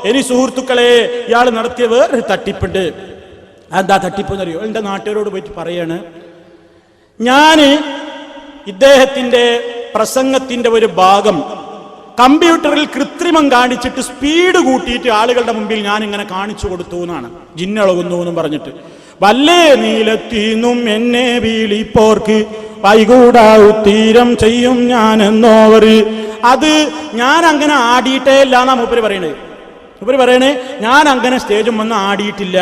ഇനി സുഹൃത്തുക്കളെ, ഇയാൾ നടത്തിയ വേറൊരു തട്ടിപ്പുണ്ട്. എന്താ തട്ടിപ്പ് എന്നറിയോ? എൻ്റെ നാട്ടുകാരോട് പോയിട്ട് പറയാണ്, ഞാൻ ഇദ്ദേഹത്തിൻ്റെ പ്രസംഗത്തിൻ്റെ ഒരു ഭാഗം കമ്പ്യൂട്ടറിൽ കൃത്രിമം കാണിച്ചിട്ട് സ്പീഡ് കൂട്ടിയിട്ട് ആളുകളുടെ മുമ്പിൽ ഞാൻ ഇങ്ങനെ കാണിച്ചു കൊടുത്തു എന്നാണ്. ജിന്നിളകുന്നു എന്നും പറഞ്ഞിട്ട്. വല്ലേ നീലത്തീന്നും എന്നെ വീളിപ്പോർക്ക് വൈകൂടാവു തീരം ചെയ്യും ഞാൻ എന്നോവർ. അത് ഞാൻ അങ്ങനെ ആടിയിട്ടേ ഇല്ല എന്നാ മൂപ്പര് പറയണേ. ഞാൻ അങ്ങനെ സ്റ്റേജും വന്ന് ആടിയിട്ടില്ല.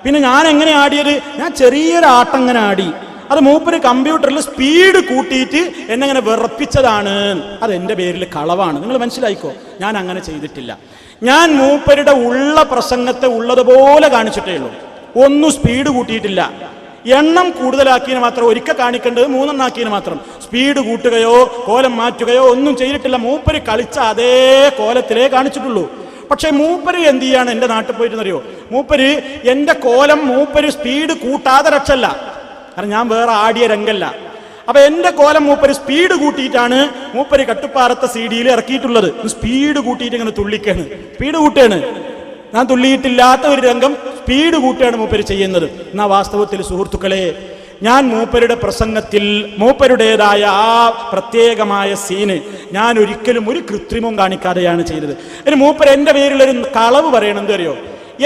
പിന്നെ ഞാൻ എങ്ങനെ ആടിയത്? ഞാൻ ചെറിയൊരു ആട്ടം അങ്ങനെ ആടി. അത് മൂപ്പര് കമ്പ്യൂട്ടറിൽ സ്പീഡ് കൂട്ടിയിട്ട് എന്നെ അങ്ങനെ വിറപ്പിച്ചതാണ്. അത് എൻ്റെ പേരിൽ കളവാണ്. നിങ്ങൾ മനസ്സിലായിക്കോ, ഞാൻ അങ്ങനെ ചെയ്തിട്ടില്ല. ഞാൻ മൂപ്പരുടെ ഉള്ള പ്രസംഗത്തെ ഉള്ളതുപോലെ കാണിച്ചിട്ടേ ഉള്ളൂ. ഒന്നും സ്പീഡ് കൂട്ടിയിട്ടില്ല. എണ്ണം കൂടുതലാക്കിയതിന് മാത്രം, ഒരിക്കൽ കാണിക്കേണ്ടത് 3 എണ്ണാക്കിയതിന് മാത്രം സ്പീഡ് കൂട്ടുകയോ കോലം മാറ്റുകയോ ഒന്നും ചെയ്തിട്ടില്ല. മൂപ്പര് കളിച്ച അതേ കോലത്തിലേ കാണിച്ചിട്ടുള്ളൂ. പക്ഷെ മൂപ്പര് എന്ത് ചെയ്യാണ്? എൻ്റെ നാട്ടിൽ പോയിട്ടെന്നറിയോ, മൂപ്പര് എൻ്റെ കോലം മൂപ്പര് സ്പീഡ് കൂട്ടാതെ രക്ഷല്ല. കാരണം ഞാൻ വേറെ ആടിയ രംഗല്ല. അപ്പൊ എൻ്റെ കോലം മൂപ്പര് സ്പീഡ് കൂട്ടിയിട്ടാണ് മൂപ്പര് കട്ടുപ്പാറത്തെ CD-യിൽ ഇറക്കിയിട്ടുള്ളത്. സ്പീഡ് കൂട്ടിയിട്ട് ഇങ്ങനെ തുള്ളിക്കാണ്, സ്പീഡ് കൂട്ടുകയാണ്. ഞാൻ തുള്ളിയിട്ടില്ലാത്ത ഒരു രംഗം സ്പീഡ് കൂട്ടുകയാണ് മൂപ്പര് ചെയ്യുന്നത്. എന്നാ വാസ്തവത്തിൽ സുഹൃത്തുക്കളെ, ഞാൻ മൂപ്പരുടെ പ്രസംഗത്തിൽ മൂപ്പരുടേതായ ആ പ്രത്യേകമായ സീന് ഞാൻ ഒരിക്കലും ഒരു കൃത്രിമം കാണിക്കാതെയാണ് ചെയ്തത്. ഇനി മൂപ്പര് എൻ്റെ പേരിലൊരു കളവ് പറയണം. എന്ത് അറിയോ?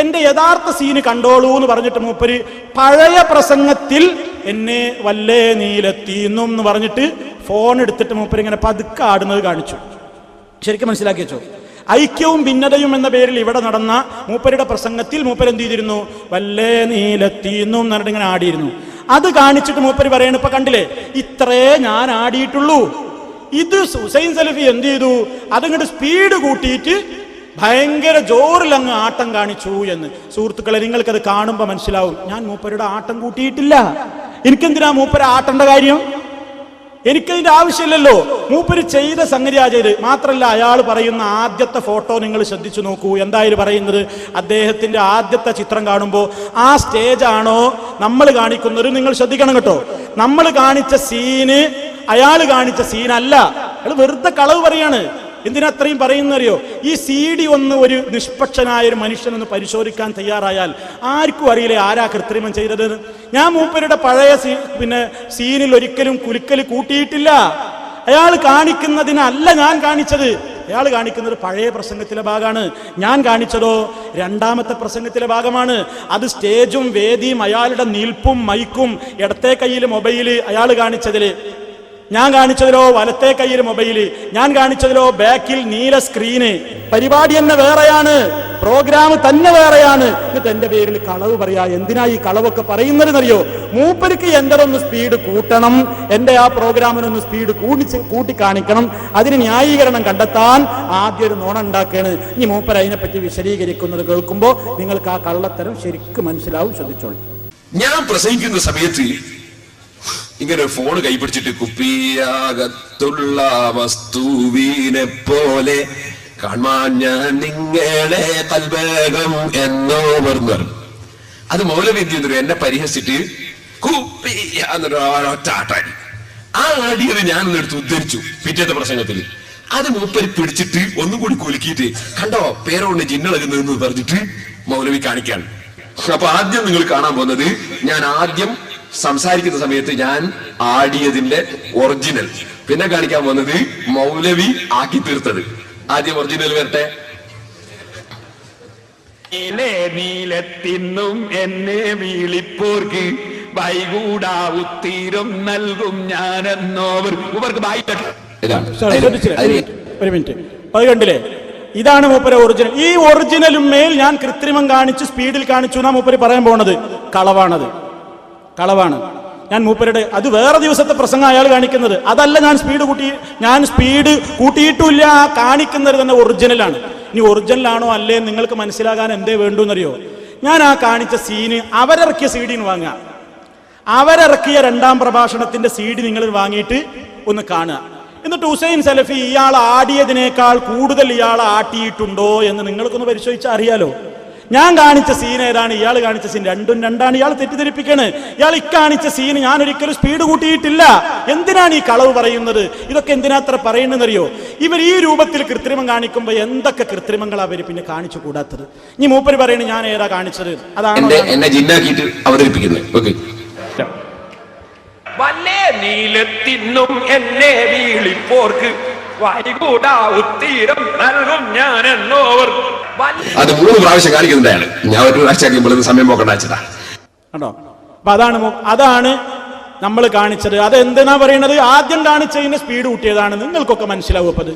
എൻ്റെ യഥാർത്ഥ സീന് കണ്ടോളൂ എന്ന് പറഞ്ഞിട്ട് മൂപ്പര് പഴയ പ്രസംഗത്തിൽ എന്നെ വല്ലേ നീലെത്തിന്നും എന്ന് പറഞ്ഞിട്ട് ഫോൺ എടുത്തിട്ട് മൂപ്പര് ഇങ്ങനെ പതുക്കെ ആടുന്നത് കാണിച്ചു. ശരിക്കും മനസ്സിലാക്കി വെച്ചോ. ഐക്യവും ഭിന്നതയും എന്ന പേരിൽ ഇവിടെ നടന്ന മൂപ്പരുടെ പ്രസംഗത്തിൽ മൂപ്പര് എന്ത് ചെയ്തിരുന്നു? വല്ലേ നീലെത്തിന്നും എന്ന് പറഞ്ഞിട്ട് ഇങ്ങനെ ആടിയിരുന്നു. അത് കാണിച്ചിട്ട് മൂപ്പര് പറയണ, ഇപ്പൊ കണ്ടില്ലേ, ഇത്രേ ഞാൻ ആടിയിട്ടുള്ളൂ. ഇത് ഹുസൈൻ സലഫി എന്ത് ചെയ്തു? അതങ്ങോട്ട് സ്പീഡ് കൂട്ടിയിട്ട് ഭയങ്കര ജോറിലങ്ങ് ആട്ടം കാണിച്ചു എന്ന്. സുഹൃത്തുക്കളെ, നിങ്ങൾക്കത് കാണുമ്പോൾ മനസ്സിലാവും, ഞാൻ മൂപ്പരുടെ ആട്ടം കൂട്ടിയിട്ടില്ല. എനിക്കെന്തിനാ മൂപ്പര് ആട്ടേണ്ട കാര്യം? എനിക്കതിന്റെ ആവശ്യമില്ലല്ലോ. മൂപ്പര് ചെയ്ത സംഗതിയാ ചെയ്ത്. മാത്രല്ല, അയാൾ പറയുന്ന ആദ്യത്തെ ഫോട്ടോ നിങ്ങൾ ശ്രദ്ധിച്ചു നോക്കൂ. എന്തായാലും പറയുന്നത്, അദ്ദേഹത്തിന്റെ ആദ്യത്തെ ചിത്രം കാണുമ്പോൾ ആ സ്റ്റേജാണോ നമ്മൾ കാണിക്കുന്നത്? നിങ്ങൾ ശ്രദ്ധിക്കണം കേട്ടോ. നമ്മൾ കാണിച്ച സീന് അയാൾ കാണിച്ച സീനല്ല. അയാൾ വെറുതെ കളവ് പറയാണ്. എന്തിനത്രയും പറയുന്നറിയോ? ഈ CD ഒന്ന് ഒരു നിഷ്പക്ഷനായ ഒരു മനുഷ്യനൊന്ന് പരിശോധിക്കാൻ തയ്യാറായാൽ ആർക്കും അറിയില്ലേ ആരാ കൃത്രിമം ചെയ്തത്. ഞാൻ മൂപ്പരുടെ പഴയ സീനിൽ ഒരിക്കലും കുലുക്കൽ കൂട്ടിയിട്ടില്ല. അയാൾ കാണിക്കുന്നതിനല്ല ഞാൻ കാണിച്ചത്. അയാൾ കാണിക്കുന്നത് പഴയ പ്രസംഗത്തിലെ ഭാഗമാണ്. ഞാൻ കാണിച്ചതോ രണ്ടാമത്തെ പ്രസംഗത്തിലെ ഭാഗമാണ്. അത് സ്റ്റേജും വേദിയും അയാളുടെ നിൽപ്പും മൈക്കും ഇടത്തെ കയ്യിൽ മൊബൈല് അയാൾ കാണിച്ചതില്, ഞാൻ കാണിച്ചതിലോ വലത്തെ കയ്യിൽ മൊബൈല്, ഞാൻ കാണിച്ചതിലോ ബാക്കിൽ നീല സ്ക്രീന്. പരിപാടി തന്നെ വേറെയാണ്, പ്രോഗ്രാം തന്നെ വേറെയാണ്. എന്നിട്ട് എന്റെ പേരിൽ കളവ് പറയാ. എന്തിനാ ഈ കളവൊക്കെ പറയുന്നതെന്നറിയോ? മൂപ്പർക്ക് എന്തൊന്ന് സ്പീഡ് കൂട്ടണം, എന്റെ ആ പ്രോഗ്രാമിനൊന്ന് സ്പീഡ് കൂട്ടി കാണിക്കണം. അതിന് ന്യായീകരണം കണ്ടെത്താൻ ആദ്യം ഒരു നോണ ഉണ്ടാക്കുകയാണ്. ഇനി മൂപ്പർ അതിനെപ്പറ്റി വിശദീകരിക്കുന്നത് കേൾക്കുമ്പോൾ നിങ്ങൾക്ക് ആ കള്ളത്തരം ശരിക്കും മനസ്സിലാവും. ശ്രദ്ധിച്ചോളൂ. ഞാൻ പ്രസംഗിക്കുന്ന സമയത്ത് ഇങ്ങനെ ഫോൺ കൈപിടിച്ചിട്ട് കുപ്പിയാകത്തുള്ള വസ്തുവിനെ പോലെ കാണാൻ ഞാൻ നിങ്ങളെ കൽവേഗം എന്നോ പറഞ്ഞു. അത് മൗലവി എന്ത് ചെയ്യുന്നു? എന്നെ പരിഹസിച്ചിട്ട് കുപ്പിയാന്നൊരൊറ്റ ആട്ടാടി. ആ ആടിയത് ഞാനൊന്നെടുത്ത് ഉദ്ധരിച്ചു പിറ്റേത്തെ പ്രസംഗത്തിൽ. അത് മൂപ്പര് പിടിച്ചിട്ട് ഒന്നും കൂടി കുലുക്കിയിട്ട്, കണ്ടോ പേരോണ്ട് ജിന്നളകുന്നതെന്ന് പറഞ്ഞിട്ട് മൗലവി കാണിക്കാണ്. അപ്പൊ ആദ്യം നിങ്ങൾ കാണാൻ പോകുന്നത്, ഞാൻ ആദ്യം സംസാരിക്കുന്ന സമയത്ത് ഞാൻ ആടിയതിന്റെ ഒറിജിനൽ. പിന്നെ കാണിക്കാൻ പോകുന്നത് മൗലവി ആക്കി തീർത്തത്. ആദ്യം ഒറിജിനൽ വരട്ടെ. നീലെത്തിന്നും എന്നെ വീളിപ്പോർക്ക് വൈകൂടാവു തീരം നൽകും ഞാനെന്നോവർ. ഒരു മിനിറ്റ്, അത് കണ്ടില്ലേ? ഇതാണ് മൂപ്പര ഒറിജിനൽ. ഈ ഒറിജിനലും മേൽ ഞാൻ കൃത്രിമം കാണിച്ച് സ്പീഡിൽ കാണിച്ചു എന്നാ മൂപ്പര് പറയാൻ പോണത്. കളവാണത്, കളവാണ്. ഞാൻ മൂപ്പരുടെ അത് വേറെ ദിവസത്തെ പ്രസംഗം അയാൾ കാണിക്കുന്നത് അതല്ല. ഞാൻ സ്പീഡ് കൂട്ടിയിട്ടില്ല. കാണിക്കുന്നത് തന്നെ ഒറിജിനലാണ്. ഇനി ഒറിജിനലാണോ അല്ലേ നിങ്ങൾക്ക് മനസ്സിലാകാൻ എന്തേ വേണ്ടെന്നറിയോ? ഞാൻ ആ കാണിച്ച സീന് അവരിറക്കിയ CD വാങ്ങുക. അവരിറക്കിയ രണ്ടാം പ്രഭാഷണത്തിന്റെ CD നിങ്ങൾ വാങ്ങിയിട്ട് ഒന്ന് കാണുക. എന്നിട്ട് ഹുസൈൻ സലഫി ഇയാൾ ആടിയതിനേക്കാൾ കൂടുതൽ ഇയാൾ ആട്ടിയിട്ടുണ്ടോ എന്ന് നിങ്ങൾക്കൊന്ന് പരിശോധിച്ചാൽ അറിയാലോ. ഞാൻ കാണിച്ച സീൻ ഏതാണ്, ഇയാൾ കാണിച്ച സീൻ രണ്ടും രണ്ടാണ്. ഇയാൾ തെറ്റിദ്ധരിപ്പിക്കാണ്. ഇയാൾ ഇക്കാണിച്ച സീൻ ഞാൻ ഒരിക്കലും സ്പീഡ് കൂട്ടിയിട്ടില്ല. എന്തിനാണ് ഈ കളവ് പറയുന്നത്? ഇതൊക്കെ എന്തിനാ അത്ര പറയുന്നതെന്നറിയോ? ഇവർ ഈ രൂപത്തിൽ കൃത്രിമം കാണിക്കുമ്പോൾ എന്തൊക്കെ കൃത്രിമങ്ങളാ അവർ പിന്നെ കാണിച്ചു കൂടാത്തത്? ഇനി മൂപ്പര് പറയുന്നത് ഞാൻ ഏതാ കാണിച്ചത്, അതാണ് എന്നെ ജിന്നാക്കിയിട്ട് അവതരിപ്പിക്കുന്നത്. ഓക്കെ, വല്ലേ നീലത്തിന്നും എന്നെ വീളിപ്പോർക്ക് വൈകൂടാ ഉത്തീരം നൽകും ഞാൻ എന്നോവർ. അത് 3 പ്രാവശ്യം കാണിക്കുന്നുണ്ട് അയാൾ. ഞാൻ ഒരു പ്രാവശ്യം സമയം നോക്കണ്ട വെച്ചിട്ടാ കണ്ടോ. അപ്പൊ അതാണ് നമ്മൾ കാണിച്ചത്. അത് എന്തിനാ പറയണത്? ആദ്യം കാണിച്ചതിന്റെ സ്പീഡ് കൂട്ടിയതാണ്. നിങ്ങൾക്കൊക്കെ മനസ്സിലാവും. അപ്പൊ അത്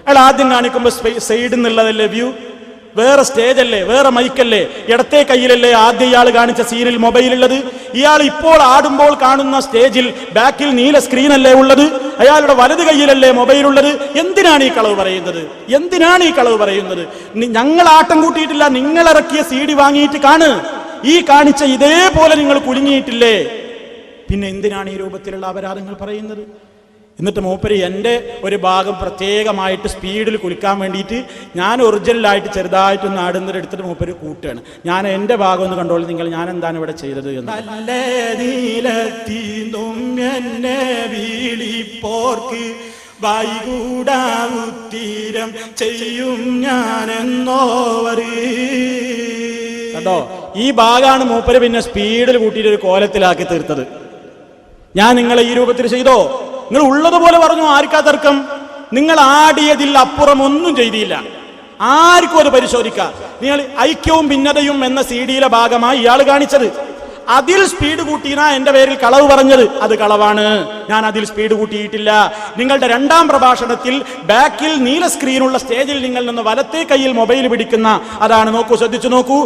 അയാൾ ആദ്യം കാണിക്കുമ്പോ സൈഡിൽ നിന്നുള്ളതല്ലേ വ്യൂ, വേറെ സ്റ്റേജ് അല്ലേ, വേറെ മൈക്കല്ലേ, ഇടത്തെ കയ്യിലല്ലേ ആദ്യം ഇയാൾ കാണിച്ച സീനിൽ മൊബൈലുള്ളത്. ഇയാൾ ഇപ്പോൾ ആടുമ്പോൾ കാണുന്ന സ്റ്റേജിൽ ബാക്കിൽ നീല സ്ക്രീനല്ലേ ഉള്ളത്, അയാളുടെ വലത് കയ്യിലല്ലേ മൊബൈൽ ഉള്ളത്. എന്തിനാണ് ഈ കളവ് പറയുന്നത്? എന്തിനാണ് ഈ കളവ് പറയുന്നത്? ഞങ്ങൾ ആട്ടം കൂട്ടിയിട്ടില്ല, നിങ്ങൾ ഇറക്കിയ CD വാങ്ങിയിട്ട് കാണ്. ഈ കാണിച്ച ഇതേപോലെ നിങ്ങൾ കുലുങ്ങിയിട്ടില്ലേ, പിന്നെ എന്തിനാണ് ഈ രൂപത്തിലുള്ള അപരാധങ്ങൾ പറയുന്നത്? എന്നിട്ട് മൂപ്പര് എൻ്റെ ഒരു ഭാഗം പ്രത്യേകമായിട്ട് സ്പീഡിൽ കുലിക്കാൻ വേണ്ടിയിട്ട് ഞാൻ ഒറിജിനലായിട്ട് ചെറുതായിട്ടൊന്ന് ആടുന്നത് എടുത്തിട്ട് മൂപ്പര് കൂട്ടുകയാണ്. ഞാൻ എൻ്റെ ഭാഗം ഒന്ന് കണ്ടോളൂ നിങ്ങൾ, ഞാൻ എന്താണ് ഇവിടെ ചെയ്തത് എന്ന്. നല്ല നീലത്തീന്നും എന്നെ വീളിപ്പോർക്ക് വൈകൂടാവുത്തീരം ചെയ്യും ഞാനെന്നോവർ. കണ്ടോ, ഈ ഭാഗമാണ് മൂപ്പര് പിന്നെ സ്പീഡിൽ കൂട്ടിയിട്ട് ഒരു കോലത്തിലാക്കി തീർത്തത്. ഞാൻ നിങ്ങളെ ഈ രൂപത്തിൽ ചെയ്തോ? നിങ്ങൾ ഉള്ളതുപോലെ പറഞ്ഞു, ആർക്കാ തർക്കം? നിങ്ങൾ ആടിയതിൽ അപ്പുറം ഒന്നും ചെയ്തില്ല. ആർക്കും അത് പരിശോധിക്കാം. നിങ്ങൾ ഐക്യവും ഭിന്നതയും എന്ന CD-യിലെ ഭാഗമായി ഇയാൾ കാണിച്ചത്, അതിൽ സ്പീഡ് കൂട്ടിനാ എന്റെ പേരിൽ കളവ് പറഞ്ഞത്. അത് കളവാണ്. ഞാൻ അതിൽ സ്പീഡ് കൂട്ടിയിട്ടില്ല. നിങ്ങളുടെ 2ാം പ്രഭാഷണത്തിൽ ബാക്കിൽ നീല സ്ക്രീനുള്ള സ്റ്റേജിൽ നിങ്ങൾ നിന്ന് വലത്തെ കയ്യിൽ മൊബൈൽ പിടിക്കുന്ന അതാണ്. നോക്കൂ, ശ്രദ്ധിച്ചു നോക്കൂ.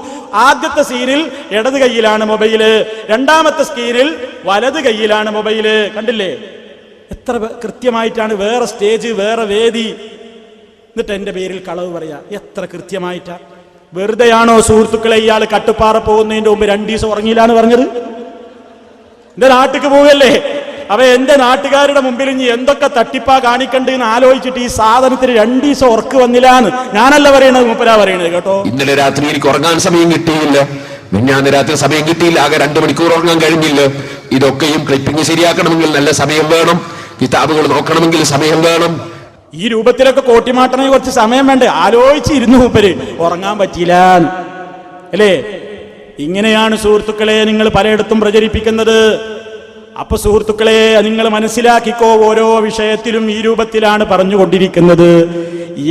ആദ്യത്തെ സീനിൽ ഇടത് കയ്യിലാണ് മൊബൈല്, 2ാമത്തെ സ്ക്രീനിൽ വലത് കയ്യിലാണ് മൊബൈല്. കണ്ടില്ലേ എത്ര കൃത്യമായിട്ടാണ്? വേറെ സ്റ്റേജ്, വേറെ വേദി, എന്നിട്ട് എന്റെ പേരിൽ കളവ് പറയാ. എത്ര കൃത്യമായിട്ടാ! വെറുതെയാണോ സുഹൃത്തുക്കളെ ഇയാൾ കട്ടുപ്പാറ പോകുന്നതിന്റെ മുമ്പ് 2 ദിവസം ഉറങ്ങിയില്ലാന്ന് പറഞ്ഞത്? എന്റെ നാട്ടിക്ക് പോവല്ലേ? അവ എന്റെ നാട്ടുകാരുടെ മുമ്പിൽ ഇനി എന്തൊക്കെ തട്ടിപ്പാ കാണിക്കണ്ടെന്ന് ആലോചിച്ചിട്ട് ഈ സാധനത്തിന് 2 ദിവസം ഉറക്ക് വന്നില്ലാന്ന് ഞാനല്ല പറയണത്, മൂപ്പരാ പറയണത് കേട്ടോ. ഇന്നലെ രാത്രി എനിക്ക് ഉറങ്ങാൻ സമയം കിട്ടിയില്ല, മിഞ്ഞാന്ന് രാത്രി സമയം കിട്ടിയില്ല, ആകെ 2 മണിക്കൂർ ഉറങ്ങാൻ കഴിഞ്ഞില്ല. ഇതൊക്കെയും ക്ലിപ്പിംഗ് ശരിയാക്കണമെങ്കിൽ നല്ല സമയം വേണം, കിതാബുകൾ നോക്കണമെങ്കിൽ സമയം വേണം. ഈ രൂപത്തിലൊക്കെ കോട്ടിമാട്ടണമെങ്കിൽ കുറച്ച് സമയം വേണ്ടേ? ആലോചിച്ചിരുന്നു മൂപ്പര്, ഉറങ്ങാൻ പറ്റിയില്ല അല്ലേ? ഇങ്ങനെയാണ് സുഹൃത്തുക്കളെ നിങ്ങൾ പലയിടത്തും പ്രചരിപ്പിക്കുന്നത്. അപ്പൊ സുഹൃത്തുക്കളെ നിങ്ങൾ മനസ്സിലാക്കിക്കോ, ഓരോ വിഷയത്തിലും ഈ രൂപത്തിലാണ് പറഞ്ഞുകൊണ്ടിരിക്കുന്നത്.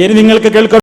ഇനി നിങ്ങൾക്ക് കേൾക്കണം.